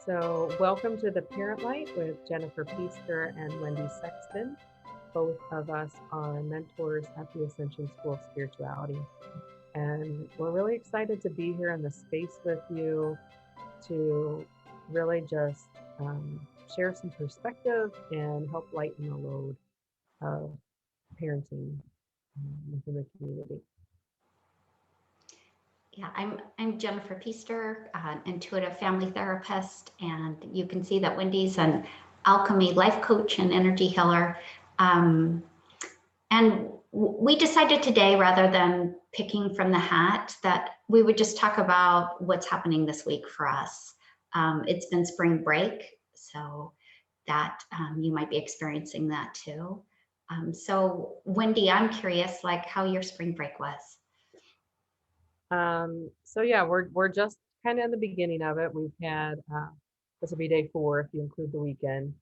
So, welcome to the Parent Light with Jennifer Peaster and Wendy Sexton. Both of us are mentors at the Ascension School of Spirituality. And we're really excited to be here in the space with you to really just share some perspective and help lighten the load of parenting within the community. Yeah, I'm Jennifer Peaster, an intuitive family therapist, and you can see that Wendy's an alchemy life coach and energy healer. And we decided today, rather than picking from the hat, that we would just talk about what's happening this week for us. It's been spring break, so that you might be experiencing that too. So Wendy, I'm curious, like how your spring break was. So yeah, we're just kind of in the beginning of it. We've had this will be day 4 if you include the weekend.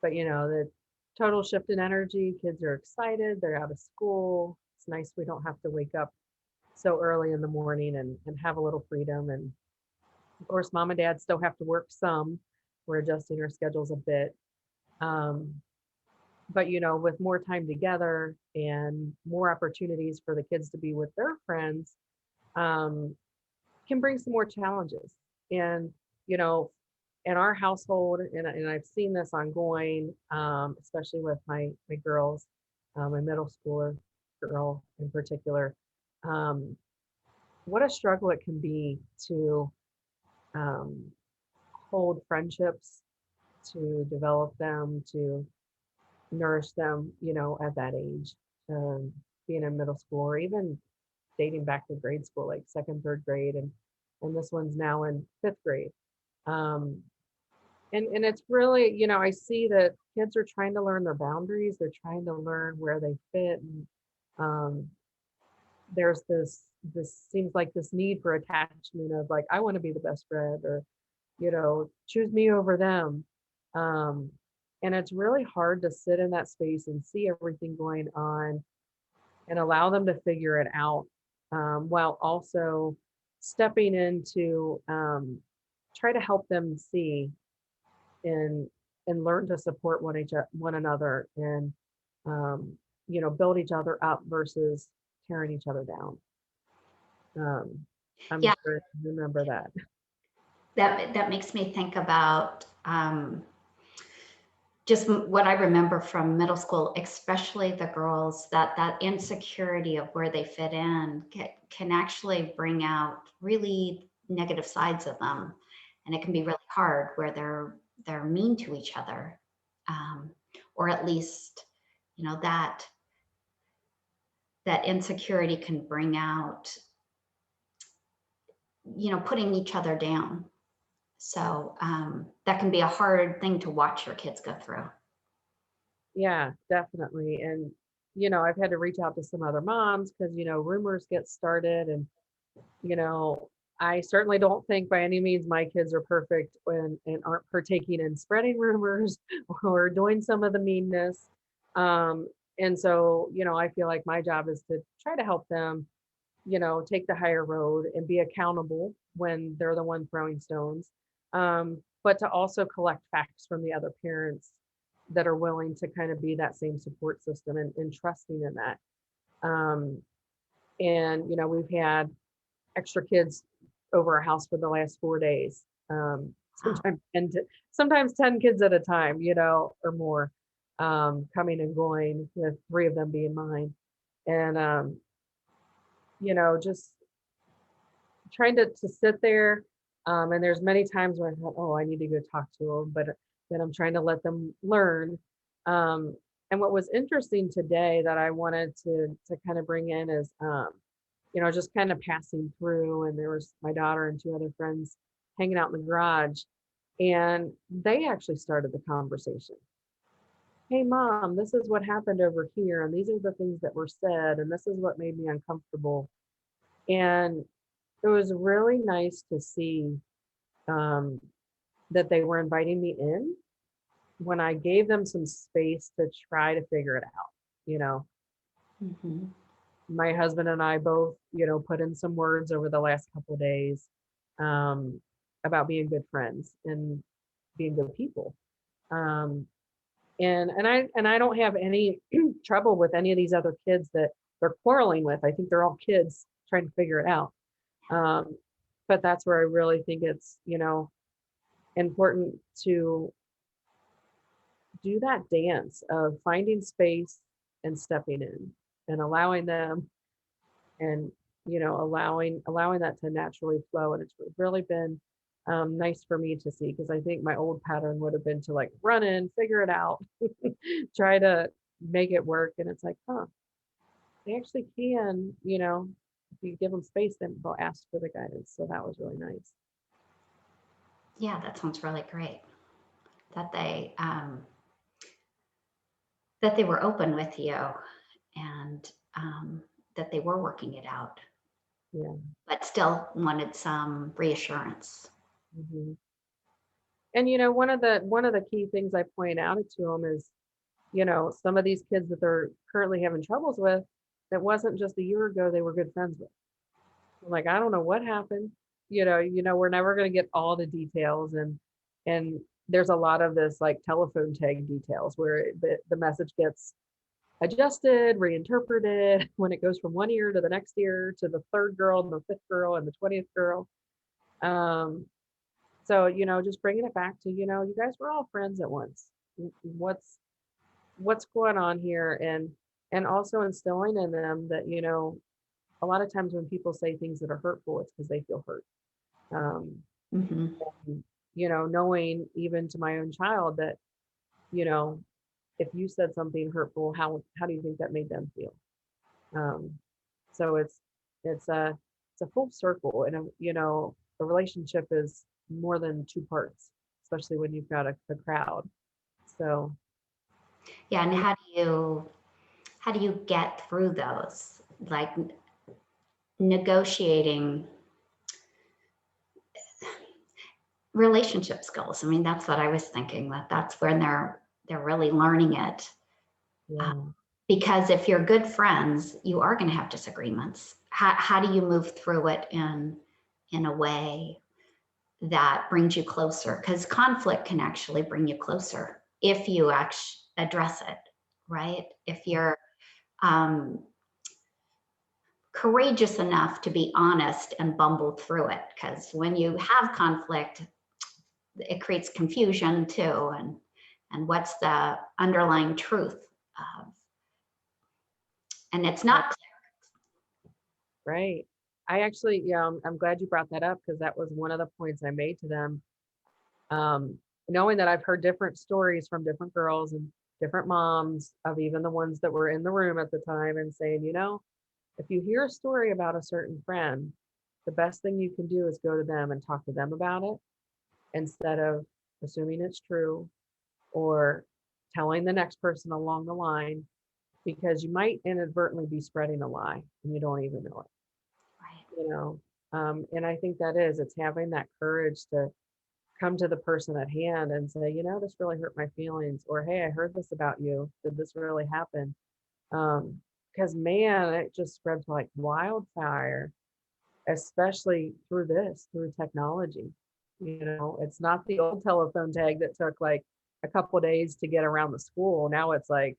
But the total shift in energy. Kids are excited. They're out of school. It's nice we don't have to wake up so early in the morning and have a little freedom. And of course, mom and dad still have to work some. We're adjusting our schedules a bit. Um, but with more time together and more opportunities for the kids to be with their friends, um, can bring some more challenges. And, you know, in our household, and I've seen this ongoing, especially with my girls, my middle schooler girl in particular, um, what a struggle it can be to um, hold friendships, to develop them, to nourish them, at that age, being in middle school or even dating back to grade school, like second, third grade, and this one's now in fifth grade. Um, and it's really, I see that kids are trying to learn their boundaries. They're trying to learn where they fit. And um, there's this seems like this need for attachment of like, I want to be the best friend, or, choose me over them. Um, and it's really hard to sit in that space and see everything going on and allow them to figure it out, while also stepping in to try to help them see and learn to support one another, and build each other up versus tearing each other down. I'm Yeah, sure you remember that. that makes me think about just what I remember from middle school, especially the girls, that insecurity of where they fit in can actually bring out really negative sides of them, and it can be really hard where they're mean to each other, um, or at least that insecurity can bring out putting each other down. So that can be a hard thing to watch your kids go through. Yeah, definitely. And I've had to reach out to some other moms because rumors get started, and you know I certainly don't think by any means my kids are perfect and aren't partaking in spreading rumors or doing some of the meanness. um and so I feel like my job is to try to help them, take the higher road and be accountable when they're the one throwing stones, but to also collect facts from the other parents that are willing to kind of be that same support system, and trusting in that. um and we've had extra kids over our house for the last 4 days. Wow. Sometimes 10 kids at a time, or more, coming and going, with 3 of them being mine. And, just trying to sit there. And there's many times when I thought, oh, I need to go talk to them, but then I'm trying to let them learn. Um, and what was interesting today that I wanted to kind of bring in is, just kind of passing through, and there was my daughter and 2 other friends hanging out in the garage, and they actually started the conversation. Hey mom, this is what happened over here, and these are the things that were said, and this is what made me uncomfortable. And it was really nice to see, um, that they were inviting me in when I gave them some space to try to figure it out. You know, Mm-hmm. my husband and I both, put in some words over the last couple of days, um, about being good friends. And being good people. Um, and I don't have any trouble with any of these other kids that they're quarreling with. I think they're all kids trying to figure it out. Um, but that's where I really think it's, important to do that dance of finding space and stepping in and allowing them, and allowing that to naturally flow. And it's really been nice for me to see, because I think my old pattern would have been to like run in, figure it out, try to make it work. And it's like, they actually can, if you give them space, then they'll ask for the guidance. So that was really nice. Yeah, that sounds really great. That they were open with you, and that they were working it out, Yeah. but still wanted some reassurance. Hmm. And one of the key things I point out to them is, some of these kids that they're currently having troubles with, that wasn't just a year ago they were good friends with. Like, I don't know what happened. We're never going to get all the details, and there's a lot of this like telephone tag details where the message gets adjusted, reinterpreted when it goes from one ear to the next ear to the third girl and the fifth girl and the 20th girl. So, just bringing it back to, you guys were all friends at once. What's going on here? And also instilling in them that, a lot of times when people say things that are hurtful, it's because they feel hurt. Mm-hmm. And, knowing even to my own child that, if you said something hurtful, how do you think that made them feel? So it's a full circle, and a relationship is more than two parts, especially when you've got a crowd. So Yeah, and how do you get through those, like negotiating relationship skills? I mean, that's what I was thinking, that's when they're really learning it. yeah, Because if you're good friends, you are going to have disagreements. How do you move through it in a way that brings you closer? Because conflict can actually bring you closer if you actually address it, right? If you're courageous enough to be honest and bumble through it. Because when you have conflict, it creates confusion too. And what's the underlying truth of, and it's not clear. right. I actually, yeah, I'm glad you brought that up, because that was one of the points I made to them. Knowing that I've heard different stories from different girls and different moms of even the ones that were in the room at the time, and saying, if you hear a story about a certain friend, the best thing you can do is go to them and talk to them about it, instead of assuming it's true or telling the next person along the line, because you might inadvertently be spreading a lie and you don't even know it. Right. And I think it's having that courage to come to the person at hand and say, this really hurt my feelings, or hey, I heard this about you. Did this really happen? Because man, it just spreads like wildfire, especially through technology. It's not the old telephone tag that took like a couple of days to get around the school. Now it's like,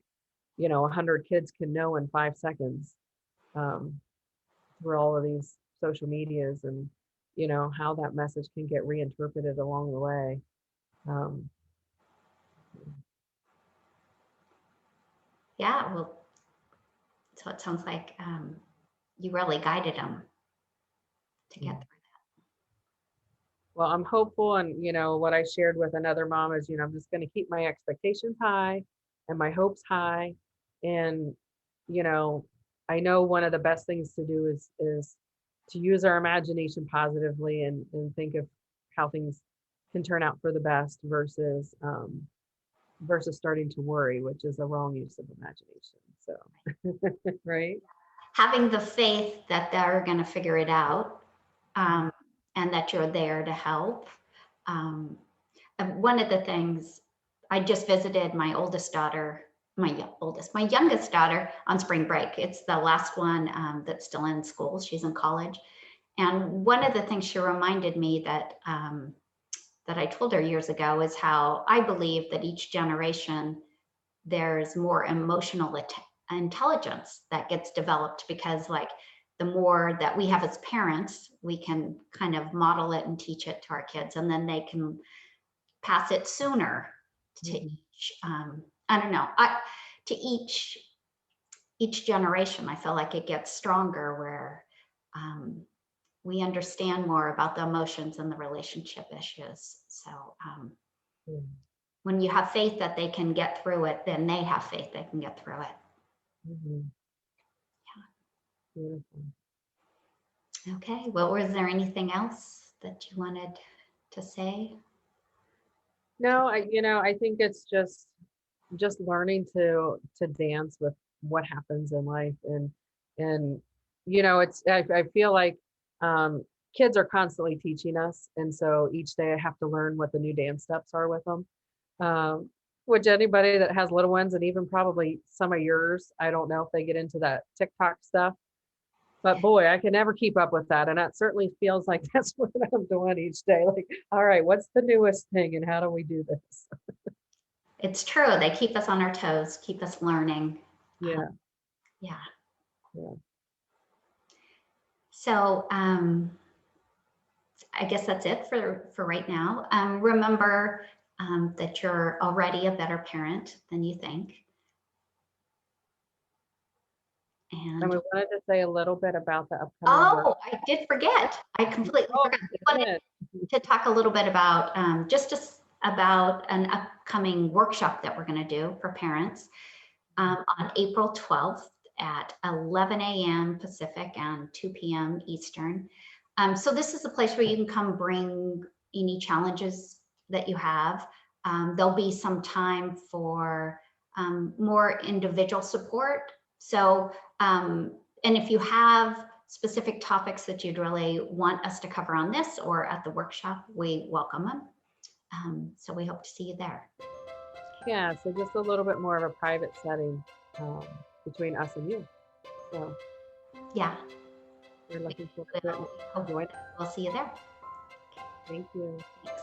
100 kids can know in 5 seconds, through all of these social medias, and how that message can get reinterpreted along the way. Um, Yeah, well, so it sounds like you really guided them to get through well, I'm hopeful, and what I shared with another mom is, I'm just going to keep my expectations high and my hopes high, and you know, I know one of the best things to do is to use our imagination positively, and think of how things can turn out for the best, versus starting to worry, which is a wrong use of imagination. So, right? having the faith that they're going to figure it out, and that you're there to help. And one of the things, I just visited my oldest daughter, my youngest daughter on spring break. It's the last one that's still in school. She's in college. And one of the things she reminded me that that I told her years ago is how I believe that each generation there's more emotional intelligence that gets developed, because like the more that we have as parents, we can kind of model it and teach it to our kids, and then they can pass it sooner to Mhm. each, I don't know, to each generation. I feel like it gets stronger where um, we understand more about the emotions and the relationship issues. So Yeah. when you have faith that they can get through it, then they have faith they can get through it. Mhm. Beautiful. Okay, well, was there anything else that you wanted to say? No, I think it's just learning to dance with what happens in life, and it's I feel like um kids are constantly teaching us, and so each day I have to learn what the new dance steps are with them. um which anybody that has little ones, and even probably some of yours, I don't know if they get into that TikTok stuff, but boy, I can never keep up with that, and that certainly feels like that's what I'm doing each day, like, all right, what's the newest thing and how do we do this? It's true. They keep us on our toes, keep us learning. Yeah. Yeah. Yeah. So I guess that's it for right now. Remember that you're already a better parent than you think. And And we wanted to say a little bit about the upcoming work. oh, I did forget. I completely Oh forgot. my We wanted goodness. to talk a little bit about about an upcoming workshop that we're going to do for parents on April 12th at 11 a.m. Pacific and 2 p.m. Eastern. So this is a place where you can come bring any challenges that you have. There'll be some time for more individual support. So, and if you have specific topics that you'd really want us to cover on this or at the workshop, we welcome them. So we hope to see you there. Yeah, so just a little bit more of a private setting um, between us and you. So Yeah, we're we looking forward to it. will hope Join. we'll see you there. Thank you. Thanks.